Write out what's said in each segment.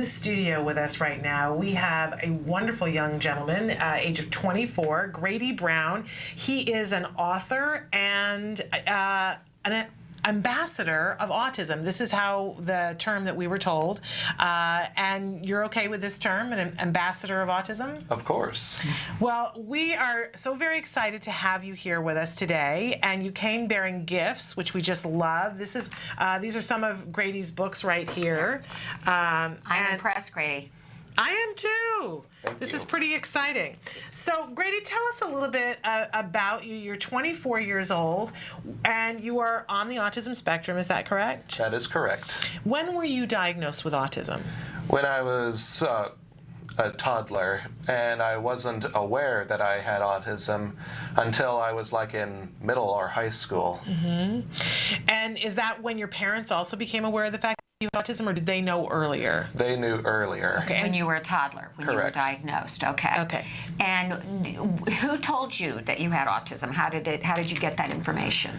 the studio with us right now, we have a wonderful young gentleman, age of 24, Grady Brown. He is an author and an ambassador of autism. This is how the term that we were told. And you're okay with this term, an ambassador of autism? Of course. Well, we are so very excited to have you here with us today, and you came bearing gifts, which we just love. This is these are some of Grady's books right here. I'm impressed, Grady. I am too. Thank you. Is pretty exciting. So, Grady, tell us a little bit about you. You're 24 years old, and you are on the autism spectrum. Is that correct? That is correct. When were you diagnosed with autism? When I was a toddler, and I wasn't aware that I had autism until I was like in middle or high school. Mm-hmm. And is that when your parents also became aware of the fact you had autism, or did they know earlier? They knew earlier. Okay. When you were a toddler, when Correct. you were diagnosed. Okay. Okay. And who told you that you had autism? How did you get that information?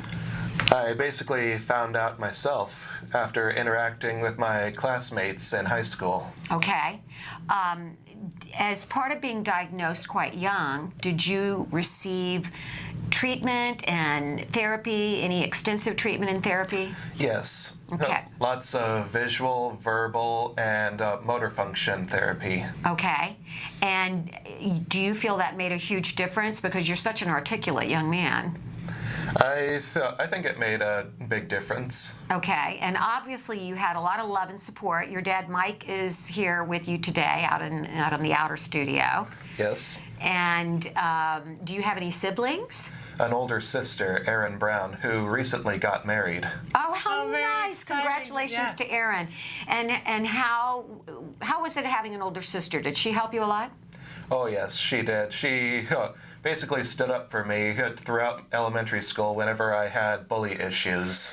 I basically found out myself after interacting with my classmates in high school. Okay. As part of being diagnosed quite young, did you receive treatment and therapy, any extensive treatment and therapy? Yes. Okay. Lots of visual, verbal, and motor function therapy. Okay. And do you feel that made a huge difference? Because you're such an articulate young man. I think it made a big difference. Okay, and obviously you had a lot of love and support. Your dad, Mike, is here with you today out in the outer studio. Yes. And do you have any siblings? An older sister, Erin Brown, who recently got married. Oh, how very nice! exciting. Congratulations Yes. to Erin. And how was it having an older sister? Did she help you a lot? Oh yes, she did. She basically stood up for me throughout elementary school whenever I had bully issues.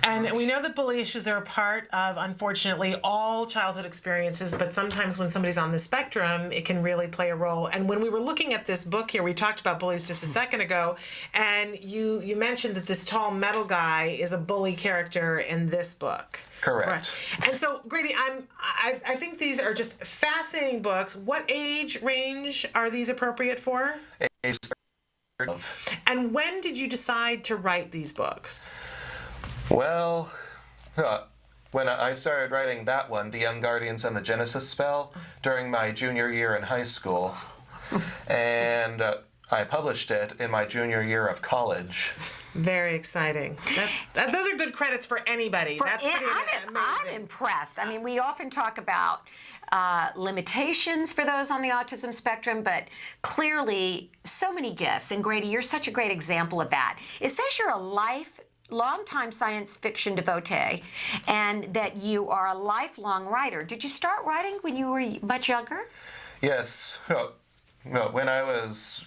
And we know that bully issues are a part of, unfortunately, all childhood experiences, but sometimes when somebody's on the spectrum, it can really play a role. And when we were looking at this book here, we talked about bullies just a second ago, and you mentioned that this tall metal guy is a bully character in this book. Correct. Right. And so, Grady, I think these are just fascinating books. What age range are these appropriate for? Age of. And when did you decide to write these books? Well, when I started writing that one, The Young Guardians and the Genesis Spell, during my junior year in high school. And I published it in my junior year of college. Very exciting. Those are good credits for anybody. That's pretty amazing. I'm impressed. I mean, we often talk about limitations for those on the autism spectrum, but clearly so many gifts. And Grady, you're such a great example of that. It says you're a longtime science fiction devotee and that you are a lifelong writer. Did you start writing when you were much younger? Yes. When I was,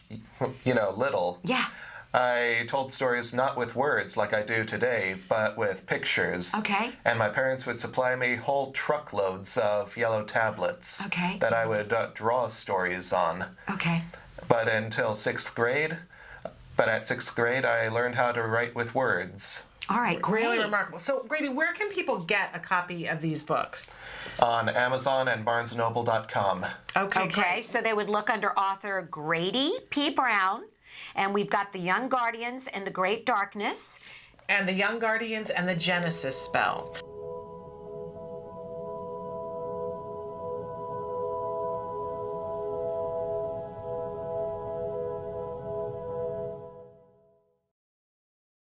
little. Yeah. I told stories not with words like I do today, but with pictures. Okay. And my parents would supply me whole truckloads of yellow tablets that I would draw stories on. Okay. But at 6th grade, I learned how to write with words. All right, great. Really remarkable. So, Grady, where can people get a copy of these books? On Amazon and BarnesandNoble.com. Okay, great. So they would look under author Grady P. Brown, and we've got The Young Guardians and the Great Darkness. And The Young Guardians and the Genesis Spell.